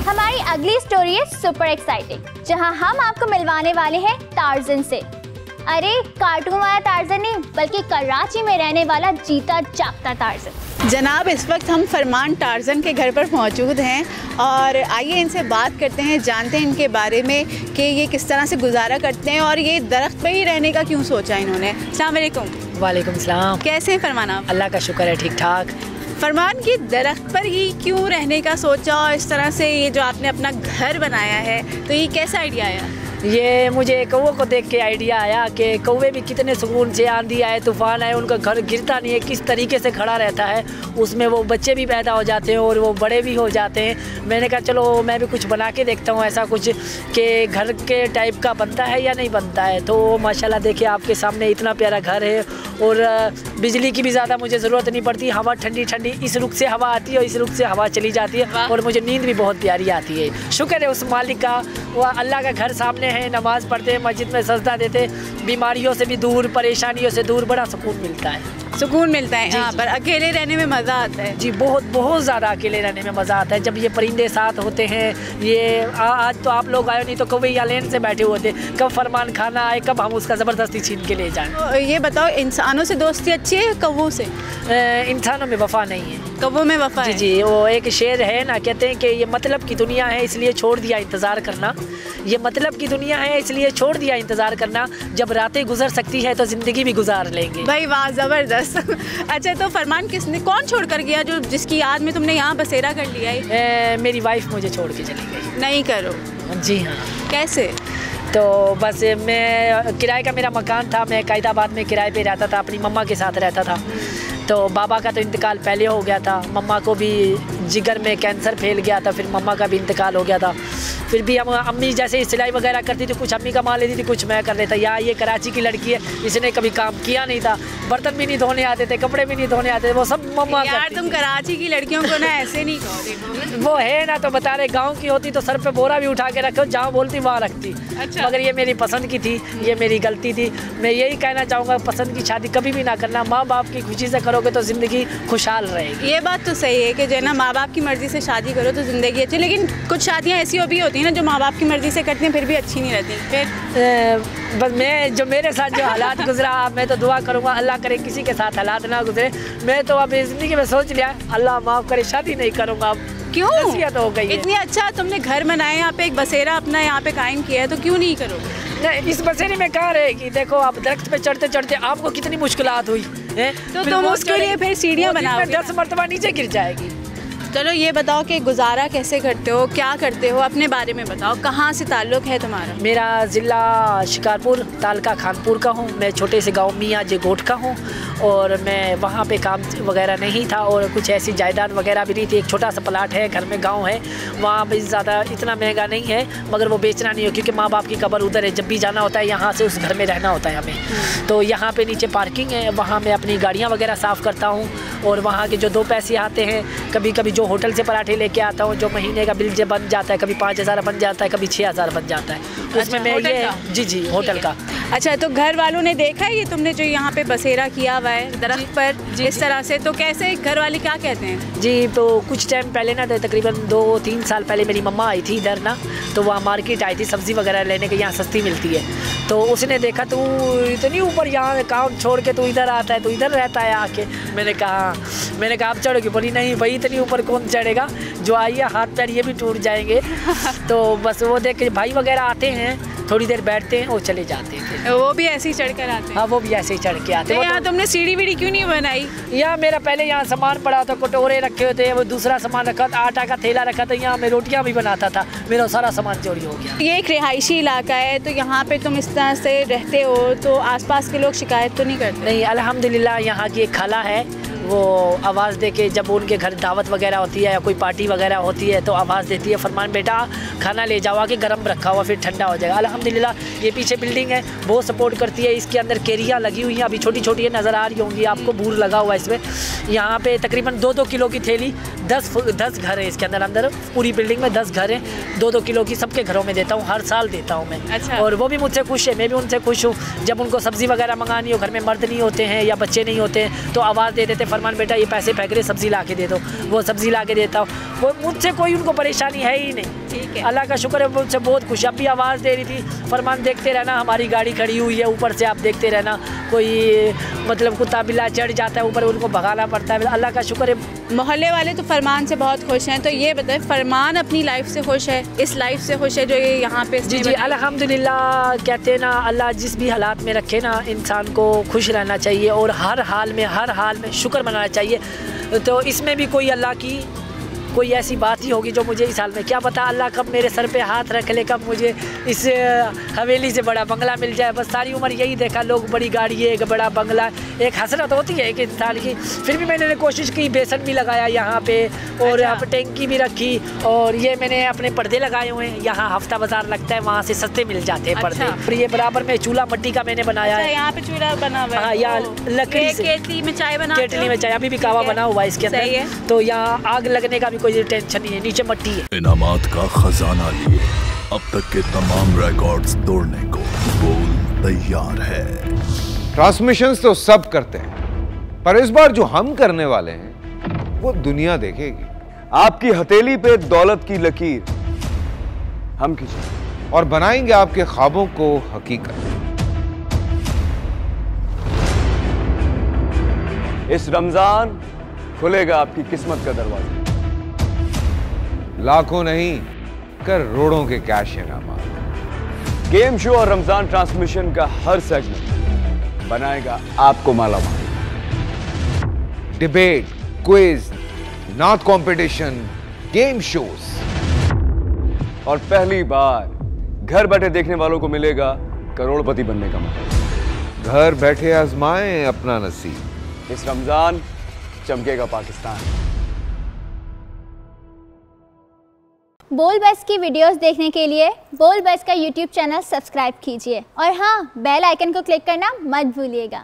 हमारी अगली स्टोरी है सुपर एक्साइटिंग, जहां हम आपको मिलवाने वाले हैं टार्जन से। अरे कार्टून वाला टार्जन नहीं, बल्कि कराची में रहने वाला जीता जागता टार्जन। जनाब, इस वक्त हम फरमान टार्जन के घर पर मौजूद हैं और आइए इनसे बात करते हैं, जानते हैं इनके बारे में कि ये किस तरह से गुजारा करते हैं और ये दरख्त पर ही रहने का क्यों सोचा इन्होंने। अस्सलाम वालेकुम। वालेकुम सलाम। कैसे हैं फरमान आप? अल्लाह का शुक्र है, ठीक ठाक। फरमान की दरख्त पर ही क्यों रहने का सोचा और इस तरह से ये जो आपने अपना घर बनाया है, तो ये कैसा आइडिया आया? ये मुझे कौवे को देख के आइडिया आया कि कौवे भी कितने सुकून से, आंधी आए तूफान आए, उनका घर गिरता नहीं है, किस तरीके से खड़ा रहता है, उसमें वो बच्चे भी पैदा हो जाते हैं और वो बड़े भी हो जाते हैं। मैंने कहा चलो मैं भी कुछ बना के देखता हूँ ऐसा कुछ कि घर के टाइप का बनता है या नहीं बनता है। तो माशाल्लाह देखिए आपके सामने इतना प्यारा घर है और बिजली की भी ज़्यादा मुझे ज़रूरत नहीं पड़ती। हवा ठंडी ठंडी इस रुख से हवा आती है और इस रुख से हवा चली जाती है और मुझे नींद भी बहुत प्यारी आती है। शुक्र है उस मालिक का, वह अल्लाह का घर सामने है, नमाज़ पढ़ते हैं, मस्जिद में सजदा देते, बीमारियों से भी दूर, परेशानियों से दूर, बड़ा सुकून मिलता है। सुकून मिलता है यहाँ पर। अकेले रहने में मज़ा आता है जी, बहुत बहुत ज़्यादा अकेले रहने में मज़ा आता है जब ये परिंदे साथ होते हैं। ये आज तो आप लोग आए नहीं तो कौवे यहाँ लेन से बैठे हुए थे, कब फरमान खाना आए, कब हम उसका ज़बरदस्ती छीन के ले जाएं। तो ये बताओ, इंसानों से दोस्ती अच्छी है कौवों से? इंसानों में वफा नहीं है, कौवों में वफा जी है। जी, वो एक शेर है ना, कहते हैं कि ये मतलब की दुनिया है इसलिए छोड़ दिया इंतज़ार करना। ये मतलब की दुनिया है इसलिए छोड़ दिया इंतज़ार करना, जब रातें गुजर सकती है तो ज़िंदगी भी गुजार लेंगे। भाई वाह, ज़बरदस्त। अच्छा, तो फरमान किसने, कौन छोड़ कर गया जो जिसकी याद में तुमने यहाँ बसेरा कर लिया है? मेरी वाइफ मुझे छोड़ के चली गई। नहीं करो। जी हाँ। कैसे? तो बस मैं किराए का मेरा मकान था, मैं कायदाबाद में किराए पे रहता था, अपनी मम्मा के साथ रहता था। तो बाबा का तो इंतकाल पहले हो गया था, मम्मा को भी जिगर में कैंसर फैल गया था, फिर मम्मा का भी इंतकाल हो गया था। फिर भी हम अम्मी जैसे सिलाई वगैरह करती थी, कुछ अम्मी कमा लेती थी, कुछ मैं कर लेता। यार ये कराची की लड़की है, इसने कभी काम किया नहीं था, बर्तन भी नहीं धोने आते थे, कपड़े भी नहीं धोने आते थे, वो सब मम्मा यार करती तुम थी। कराची की लड़कियों को ना ऐसे नहीं कहो। वो है ना, तो बता रहे गांव की होती तो सर पे बोरा भी उठा के रखो, जहाँ बोलती वहाँ रखती। अच्छा। मगर ये मेरी पसंद की थी, ये मेरी गलती थी। मैं यही कहना चाहूँगा, पसंद की शादी कभी भी ना करना, माँ बाप की खुशी से करोगे तो ज़िंदगी खुशहाल रहेगी। ये बात तो सही है कि जो है ना, माँ बाप की मर्ज़ी से शादी करो तो ज़िंदगी अच्छी, लेकिन कुछ शादियाँ ऐसी भी होती हैं ना जो माँ बाप की मर्ज़ी से करती हैं फिर भी अच्छी नहीं रहती। फिर बस मैं जो मेरे साथ जो हालात गुजरा, मैं तो दुआ करूँगा अल्लाह करे किसी के साथ हालात ना गुजरे। मैं तो अब ज़िंदगी में सोच लिया अल्लाह माफ़ करे, शादी नहीं करूँगा अब। क्यों? नसीहत हो गई है। इतनी अच्छा तुमने घर बनाया, यहाँ पे एक बसेरा अपना यहाँ पे कायम किया है, तो क्यों नहीं करोगे? नहीं, इस बसेरे में कहाँ रहेगी? देखो आप दरख्त पे चढ़ते चढ़ते आपको कितनी मुश्किलात हुई है, तो तुम उसके लिए फिर सीढ़ियाँ बनाओगे। 10 मरतबा नीचे गिर जाएगी। चलो ये बताओ कि गुजारा कैसे करते हो, क्या करते हो, अपने बारे में बताओ। कहाँ से ताल्लुक़ है तुम्हारा? मेरा ज़िला शिकारपुर, तालका खानपुर का हूँ। मैं छोटे से गांव मियाँ जेगोट का हूँ और मैं वहाँ पे काम वगैरह नहीं था और कुछ ऐसी जायदाद वगैरह भी नहीं थी। एक छोटा सा प्लाट है, घर में गांव है, वहाँ भी ज़्यादा इतना महंगा नहीं है, मगर वो बेचना नहीं हो क्योंकि माँ बाप की कब्र उधर है। जब भी जाना होता है यहाँ से उस घर में रहना होता है हमें। तो यहाँ पे नीचे पार्किंग है, वहाँ मैं अपनी गाड़ियाँ वगैरह साफ़ करता हूँ और वहाँ के जो 2 पैसे आते हैं, कभी कभी जो होटल से पराठे लेके आता हूँ, जो महीने का बिल जब बन जाता है, कभी 5,000 बन जाता है, कभी 6,000 बन जाता है, उसमें अच्छा, मैं ये जी जी होटल का। अच्छा, तो घर वालों ने देखा है ये तुमने जो यहाँ पे बसेरा किया हुआ है दरख्त पर इस तरह से, तो कैसे घर वाले क्या कहते हैं? जी, तो कुछ टाइम पहले ना, तकरीबन 2-3 साल पहले मेरी मम्मा आई थी इधर ना, तो वहाँ मार्केट आई थी सब्ज़ी वगैरह लेने के, यहाँ सस्ती मिलती है। तो उसने देखा तू इतनी ऊपर यहाँ काम छोड़ के तू इधर आता है, तू इधर रहता है आके। मैंने कहा आप चढ़ोगी? बोली नहीं भाई, इतनी ऊपर कौन चढ़ेगा, जो आइए हाथ पैर ये भी टूट जाएंगे। तो बस वो देख के भाई वगैरह आते हैं, थोड़ी देर बैठते हैं और चले जाते हैं। वो भी ऐसे ही चढ़ कर आते हैं? हाँ, वो भी ऐसे ही चढ़ के आते हैं। यहाँ तुमने सीढ़ी वीढ़ी क्यों नहीं बनाई? यहाँ मेरा पहले यहाँ सामान पड़ा था, कटोरे रखे हुए थे, वो दूसरा सामान रखा था, आटा का थैला रखा था, यहाँ मैं रोटियाँ भी बनाता था, मेरा सारा सामान चोरी हो गया। ये एक रिहायशी इलाका है, तो यहाँ पे तुम इस तरह से रहते हो तो आसपास के लोग शिकायत तो नहीं करते? नहीं, अल्हम्दुलिल्लाह यहाँ की एक खाला है, वो आवाज़ दे के जब उनके घर दावत वगैरह होती है या कोई पार्टी वगैरह होती है तो आवाज़ देती है, फरमान बेटा खाना ले जाओ आके, गर्म रखा हुआ फिर ठंडा हो जाएगा। अल्हम्दुलिल्लाह ये पीछे बिल्डिंग है, बहुत सपोर्ट करती है। इसके अंदर केरियाँ लगी हुई हैं, अभी छोटी छोटी है, नज़र आ रही होंगी आपको, बूर लगा हुआ है इसमें। यहाँ पे तकरीबन 2-2 किलो की थैली, 10 घर है इसके अंदर पूरी बिल्डिंग में 10 घर हैं, 2-2 किलो की सबके घरों में देता हूँ, हर साल देता हूँ मैं। अच्छा। और वो भी मुझसे खुश है, मैं भी उनसे खुश हूँ। जब उनको सब्ज़ी वगैरह मंगानी हो, घर में मर्द नहीं होते हैं या बच्चे नहीं होते हैं, तो आवाज़ दे देते फरमान बेटा ये पैसे फेंक रहे, सब्जी ला के दे दो, वो सब्जी ला के देता हूँ। वो मुझसे कोई उनको परेशानी है ही नहीं। ठीक है, अल्लाह का शुक्र है, मुझसे बहुत खुश। अब भी आवाज़ दे रही थी, फरमान देखते रहना हमारी गाड़ी खड़ी हुई है ऊपर से, आप देखते रहना, कोई मतलब कुत्ता बिल्ला चढ़ जाता है ऊपर, उनको भगाना पड़ता है। अल्लाह का शुक्र है। मोहल्ले वाले तो फरमान से बहुत खुश हैं। तो ये बताएं, फरमान अपनी लाइफ से खुश है, इस लाइफ से खुश है जो ये यहाँ पे? जी जी अल्हम्दुलिल्लाह। कहते हैं ना, अल्लाह जिस भी हालात में रखे ना, इंसान को खुश रहना चाहिए और हर हाल में शुक्र मनाना चाहिए। तो इसमें भी कोई अल्लाह की कोई ऐसी बात ही होगी जो मुझे इस हाल में, क्या पता अल्लाह कब मेरे सर पे हाथ रख ले, कब मुझे इस हवेली से बड़ा बंगला मिल जाए। बस सारी उम्र यही देखा, लोग बड़ी गाड़ी है, एक बड़ा बंगला, एक हसरत होती है एक इंसान की। फिर भी मैंने कोशिश की, बेसन भी लगाया यहाँ पे और यहाँ पे टैंकी भी रखी, और ये मैंने अपने पर्दे लगाए हुए हैं। यहाँ हफ्ता बाजार लगता है, वहाँ से सस्ते मिल जाते हैं पर्दे। फिर ये बराबर में चूल्हा मट्टी का मैंने बनाया है। यहाँ पे चूल्हा बना हुआ है? हाँ, यहाँ लकड़ी से केतली में चाय बना, केतली में चाय, अभी भी कावा बना हुआ है इसके अंदर। तो यहाँ आग लगने का भी कोई टेंशन नहीं है, नीचे मट्टी है। इनामात का खजाना लिए अब तक के तमाम रिकॉर्ड्स तोड़ने को बोल तैयार है। ट्रांसमिशंस तो सब करते हैं, पर इस बार जो हम करने वाले हैं वो दुनिया देखेगी। आपकी हथेली पे दौलत की लकीर हम खींचेंगे और बनाएंगे आपके ख्वाबों को हकीकत। इस रमजान खुलेगा आपकी किस्मत का दरवाजा। लाखों नहीं, करोड़ों के कैश इनाम। गेम शो और रमजान ट्रांसमिशन का हर सेगमेंट बनाएगा आपको मालामाल। डिबेट, क्विज, नात कंपटीशन, गेम शोज, और पहली बार घर बैठे देखने वालों को मिलेगा करोड़पति बनने का मौका। घर बैठे आजमाएं अपना नसीब। इस रमजान चमकेगा पाकिस्तान। बोल बस की वीडियोस देखने के लिए बोल बस का यूट्यूब चैनल सब्सक्राइब कीजिए और हाँ, बेल आइकन को क्लिक करना मत भूलिएगा।